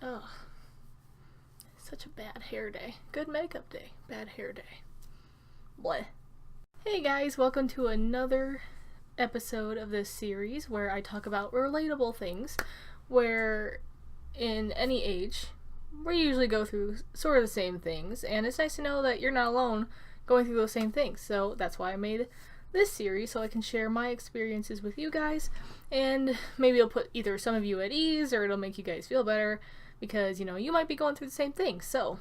Ugh. Such a bad hair day. Good makeup day. Bad hair day. Bleh. Hey guys, welcome to another episode of this series where I talk about relatable things, where in any age, we usually go through sort of the same things, and it's nice to know that you're not alone going through those same things. So that's why I made this series, so I can share my experiences with you guys, and maybe it'll put either some of you at ease or it'll make you guys feel better, because you might be going through the same thing. So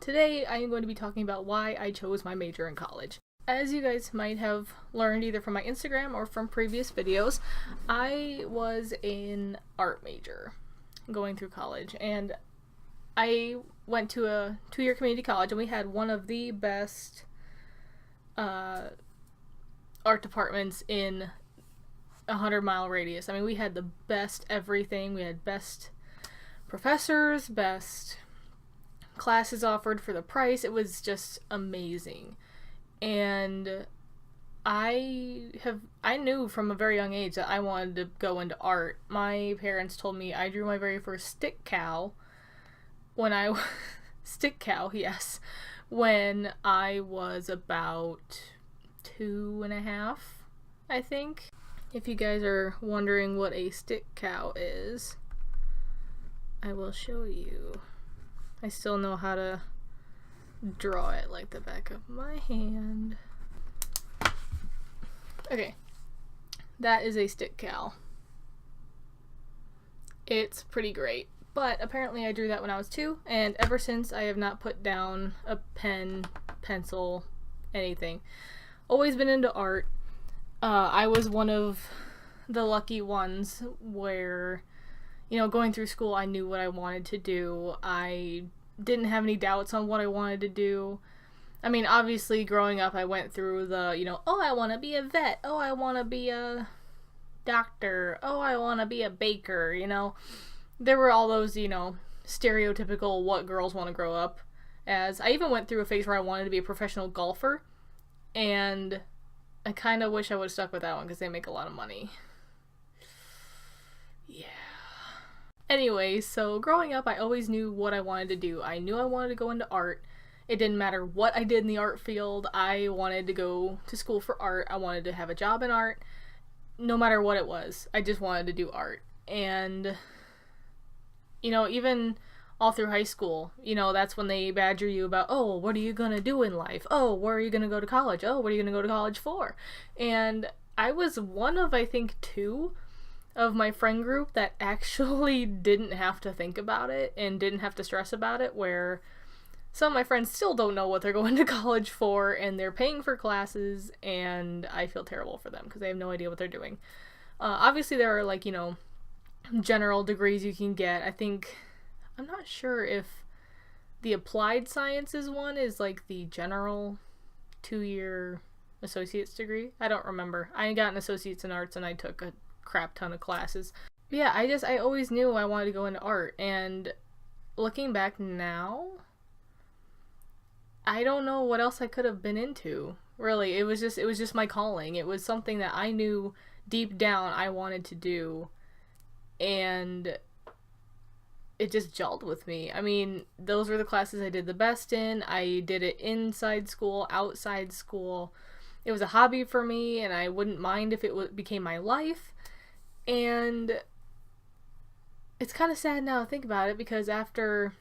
today I am going to be talking about why I chose my major in college. As you guys might have learned either from my Instagram or from previous videos, I was an art major going through college, and I went to a 2-year community college, and we had one of the best art departments in a 100-mile radius. I mean, we had the best everything. We had best professors, best classes offered for the price. It was just amazing. And I knew from a very young age that I wanted to go into art. My parents told me I drew my very first stick cow when I when I was about 2.5, I think. If you guys are wondering what a stick cow is, I will show you. I still know how to draw it like the back of my hand. Okay, that is a stick cow. It's pretty great, but apparently I drew that when I was 2, and ever since I have not put down a pen, pencil, anything. Always been into art. I was one of the lucky ones where, going through school, I knew what I wanted to do. I didn't have any doubts on what I wanted to do. I mean, obviously, growing up, I went through the, oh, I want to be a vet. Oh, I want to be a doctor. Oh, I want to be a baker, There were all those, stereotypical what girls want to grow up as. I even went through a phase where I wanted to be a professional golfer, and I kind of wish I would have stuck with that one because they make a lot of money. Yeah. Anyway, so growing up, I always knew what I wanted to do. I knew I wanted to go into art. It didn't matter what I did in the art field. I wanted to go to school for art. I wanted to have a job in art. No matter what it was, I just wanted to do art. And, even all through high school, that's when they badger you about, oh, what are you going to do in life? Oh, where are you going to go to college? Oh, what are you going to go to college for? And I was one of, I think, 2 of my friend group that actually didn't have to think about it and didn't have to stress about it, where some of my friends still don't know what they're going to college for, and they're paying for classes, and I feel terrible for them because they have no idea what they're doing. Obviously there are general degrees you can get. I'm not sure if the applied sciences one is the general 2-year associate's degree. I don't remember. I got an associate's in arts and I took a crap ton of classes. But yeah, I always knew I wanted to go into art, and looking back now, I don't know what else I could have been into. Really, it was just my calling. It was something that I knew deep down I wanted to do, and it just gelled with me. I mean, those were the classes I did the best in. I did it inside school, outside school. It was a hobby for me, and I wouldn't mind if it became my life. And it's kind of sad now to think about it, because after,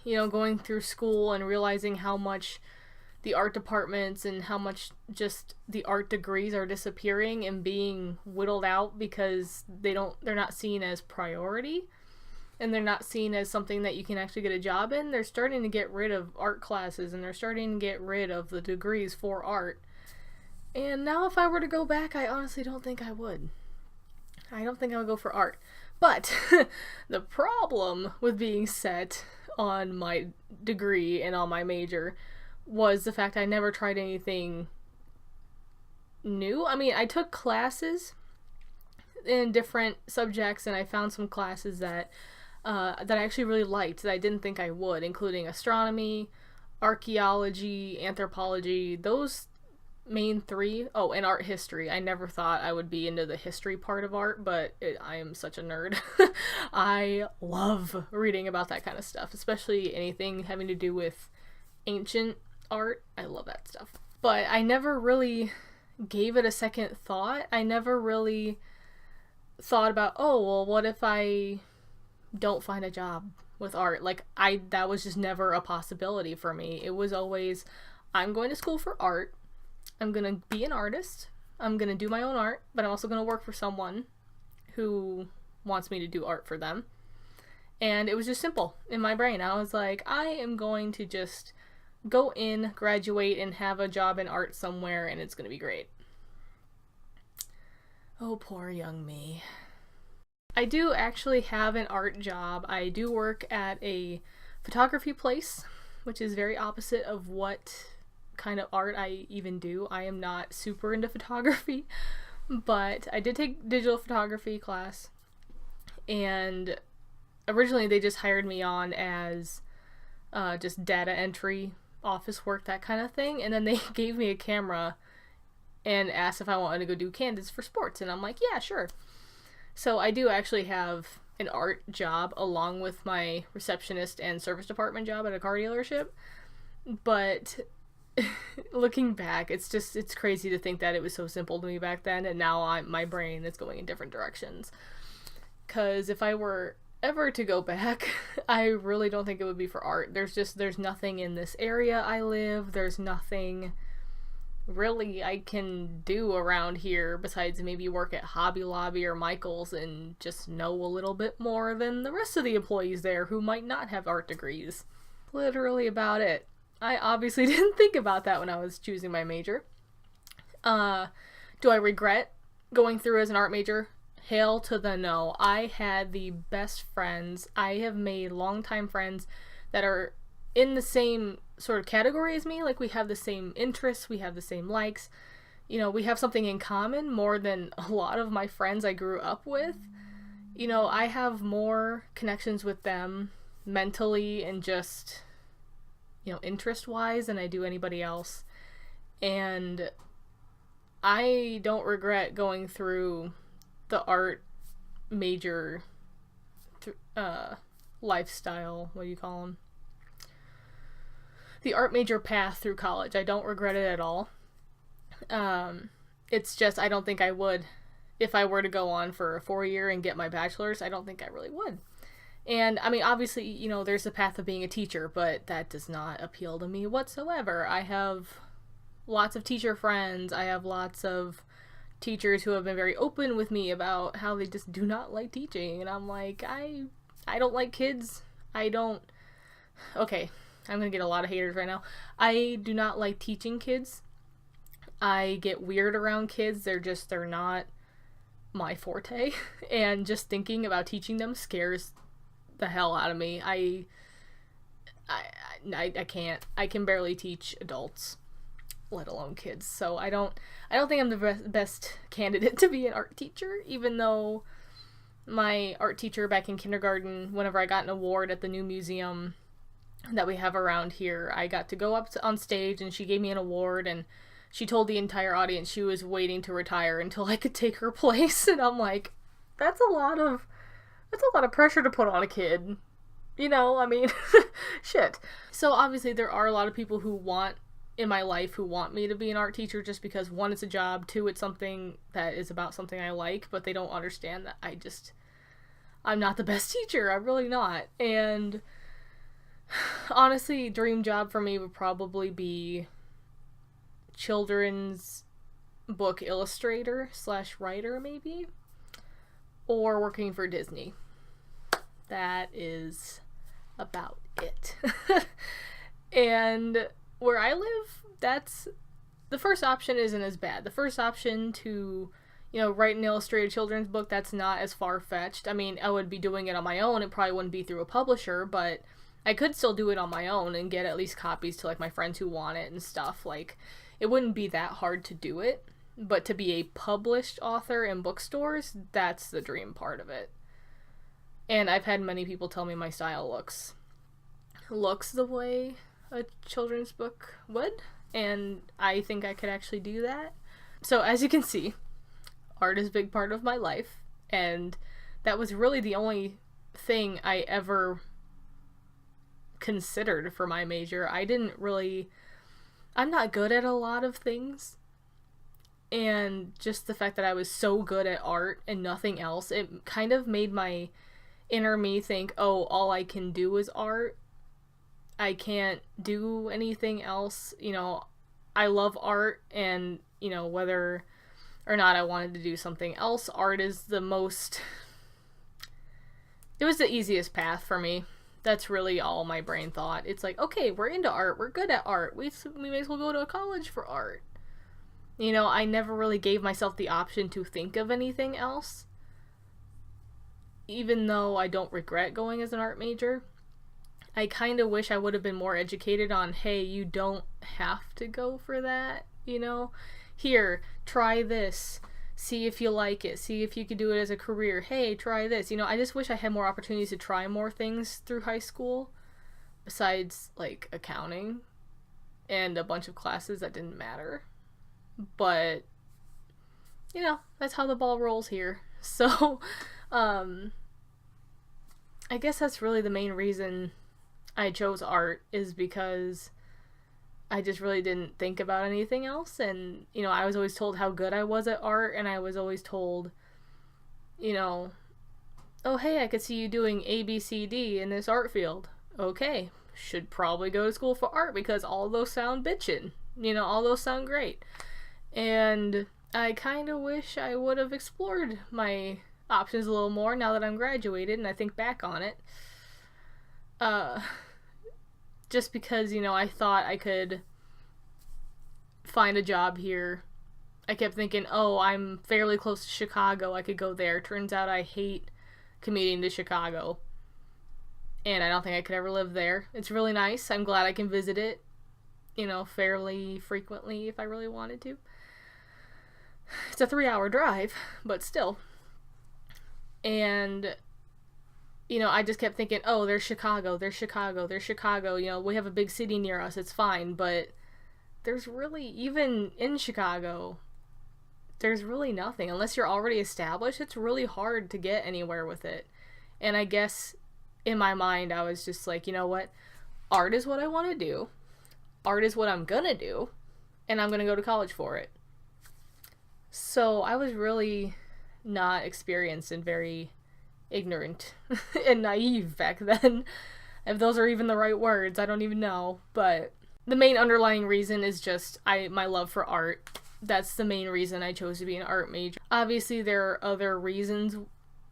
going through school and realizing how much the art departments and how much just the art degrees are disappearing and being whittled out because they're not seen as priority, and they're not seen as something that you can actually get a job in. They're starting to get rid of art classes, and they're starting to get rid of the degrees for art. And now if I were to go back, I honestly don't think I would. I don't think I would go for art. But the problem with being set on my degree and on my major was the fact I never tried anything new. I mean, I took classes in different subjects, and I found some classes that I actually really liked that I didn't think I would, including astronomy, archaeology, anthropology. Those main three. Oh, and art history. I never thought I would be into the history part of art, but I am such a nerd. I love reading about that kind of stuff, especially anything having to do with ancient art. I love that stuff. But I never really gave it a second thought. I never really thought about, oh, well, what if I don't find a job with art? Like, that was just never a possibility for me. It was always, I'm going to school for art. I'm going to be an artist. I'm going to do my own art, but I'm also going to work for someone who wants me to do art for them. And it was just simple in my brain. I was like, I am going to just go in, graduate, and have a job in art somewhere, and it's going to be great. Oh, poor young me. I do actually have an art job. I do work at a photography place, which is very opposite of what kind of art I even do. I am not super into photography, but I did take digital photography class, and originally they just hired me on as just data entry, office work, that kind of thing, and then they gave me a camera and asked if I wanted to go do candids for sports, and I'm like, yeah, sure. So I do actually have an art job along with my receptionist and service department job at a car dealership, but looking back, it's crazy to think that it was so simple to me back then, and now my brain is going in different directions. Because if I were ever to go back, I really don't think it would be for art. There's nothing in this area I live. There's nothing really I can do around here besides maybe work at Hobby Lobby or Michael's and just know a little bit more than the rest of the employees there who might not have art degrees. Literally about it. I obviously didn't think about that when I was choosing my major. Do I regret going through as an art major? Hail to the no. I had the best friends. I have made longtime friends that are in the same sort of category as me. Like, we have the same interests, we have the same likes. You know, we have something in common more than a lot of my friends I grew up with. You know, I have more connections with them mentally and just, you know, interest-wise than I do anybody else. And I don't regret going through the art major lifestyle, what do you call them? The art major path through college. I don't regret it at all. It's just, I don't think I would. If I were to go on for a 4-year and get my bachelor's, I don't think I really would. And, I mean, obviously, you know, there's the path of being a teacher, but that does not appeal to me whatsoever. I have lots of teacher friends. I have lots of teachers who have been very open with me about how they just do not like teaching. And I'm like, I don't like kids. Okay, I'm gonna get a lot of haters right now. I do not like teaching kids. I get weird around kids. They're not my forte. And just thinking about teaching them scares the hell out of me. I can't. I can barely teach adults, let alone kids. So I don't think I'm the best candidate to be an art teacher, even though my art teacher back in kindergarten, whenever I got an award at the new museum that we have around here, I got to go up on stage and she gave me an award, and she told the entire audience she was waiting to retire until I could take her place. And I'm like, that's a lot of pressure to put on a kid. You know, I mean, shit. So obviously there are a lot of people in my life who want me to be an art teacher just because, one, it's a job, two, it's something that is about something I like, but they don't understand that I'm not the best teacher. I'm really not. And honestly, dream job for me would probably be children's book illustrator / writer, maybe, or working for Disney. That is about it. And where I live, the first option isn't as bad. The first option to, you know, write an illustrated children's book, that's not as far-fetched. I mean, I would be doing it on my own. It probably wouldn't be through a publisher, but I could still do it on my own and get at least copies to, like, my friends who want it and stuff. Like, it wouldn't be that hard to do it, but to be a published author in bookstores, that's the dream part of it. And I've had many people tell me my style looks the way a children's book would. and I think I could actually do that. So as you can see, art is a big part of my life, and that was really the only thing I ever considered for my major. I'm not good at a lot of things, and just the fact that I was so good at art and nothing else, it kind of made my inner me think, oh, all I can do is art. I can't do anything else. I love art, and, whether or not I wanted to do something else, art is it was the easiest path for me. That's really all my brain thought. It's like, okay, we're into art, we're good at art, we may as well go to a college for art. I never really gave myself the option to think of anything else. Even though I don't regret going as an art major, I kind of wish I would have been more educated on, hey, you don't have to go for that, Here, try this. See if you like it. See if you could do it as a career. Hey, try this. I just wish I had more opportunities to try more things through high school, besides, like, accounting and a bunch of classes that didn't matter. But, that's how the ball rolls here. So, I guess that's really the main reason I chose art, is because I just really didn't think about anything else. And, I was always told how good I was at art, and I was always told, oh, hey, I could see you doing A, B, C, D in this art field. Okay, should probably go to school for art because all those sound bitchin'. All those sound great. And I kind of wish I would have explored my options a little more now that I'm graduated and I think back on it. Just because, I thought I could find a job here. I kept thinking, oh, I'm fairly close to Chicago, I could go there. Turns out I hate commuting to Chicago, and I don't think I could ever live there. It's really nice. I'm glad I can visit it, fairly frequently if I really wanted to. It's a 3-hour drive, but still. And, I just kept thinking, oh, there's Chicago. We have a big city near us, it's fine. But there's really, even in Chicago, there's really nothing. Unless you're already established, it's really hard to get anywhere with it. And I guess in my mind, I was just like, you know what? Art is what I want to do. Art is what I'm gonna do. And I'm gonna go to college for it. So I was really not experienced and very ignorant and naive back then. If those are even the right words, I don't even know. But the main underlying reason is just my love for art. That's the main reason I chose to be an art major. Obviously, there are other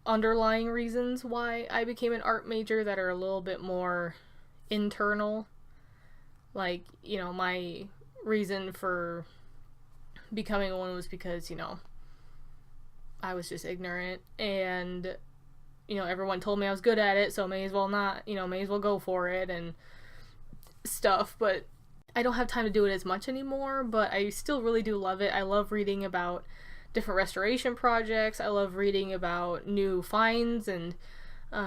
underlying reasons why I became an art major that are a little bit more internal. Like, my reason for becoming one was because, I was just ignorant, and, everyone told me I was good at it, so may as well go for it and stuff. But I don't have time to do it as much anymore, but I still really do love it. I love reading about different restoration projects. I love reading about new finds and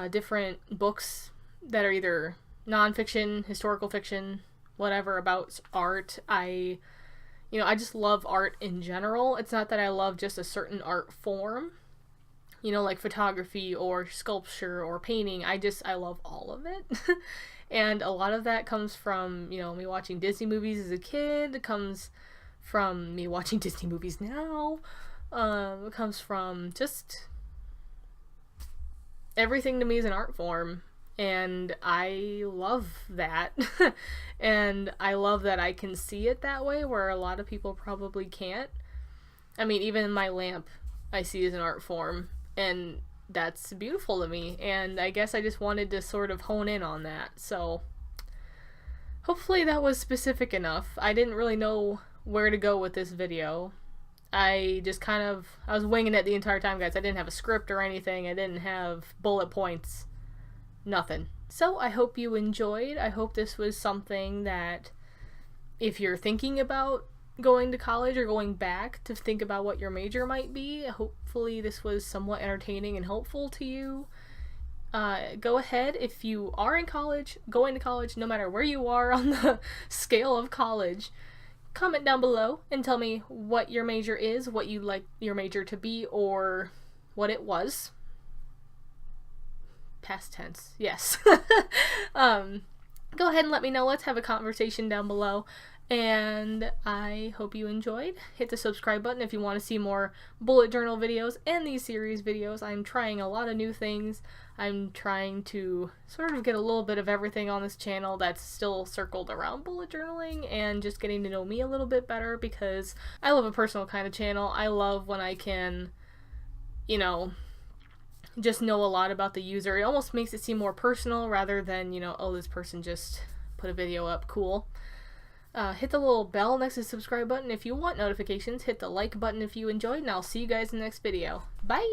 different books that are either nonfiction, historical fiction, whatever, about art. I just love art in general. It's not that I love just a certain art form, like photography or sculpture or painting. I love all of it. And a lot of that comes from, me watching Disney movies as a kid. It comes from me watching Disney movies now. It comes from just everything to me is an art form. And I love that. And I love that I can see it that way, where a lot of people probably can't. I mean, even my lamp I see as an art form, and that's beautiful to me. And I guess I just wanted to sort of hone in on that. So hopefully that was specific enough. I didn't really know where to go with this video. I was winging it the entire time, guys. I didn't have a script or anything. I didn't have bullet points. Nothing. So I hope you enjoyed. I hope this was something that, if you're thinking about going to college or going back to think about what your major might be, hopefully this was somewhat entertaining and helpful to you. Go ahead, if you are in college, going to college, no matter where you are on the scale of college, comment down below and tell me what your major is, what you'd like your major to be, or what it was. Past tense, yes. Go ahead and let me know. Let's have a conversation down below. And I hope you enjoyed. Hit the subscribe button if you want to see more bullet journal videos and these series videos. I'm trying a lot of new things. I'm trying to sort of get a little bit of everything on this channel that's still circled around bullet journaling and just getting to know me a little bit better, because I love a personal kind of channel. I love when I can, you know, just know a lot about the user. It almost makes it seem more personal rather than, you know, oh, this person just put a video up, cool. Hit the little bell next to the subscribe button if you want notifications. Hit the like button if you enjoyed, and I'll see you guys in the next video. Bye!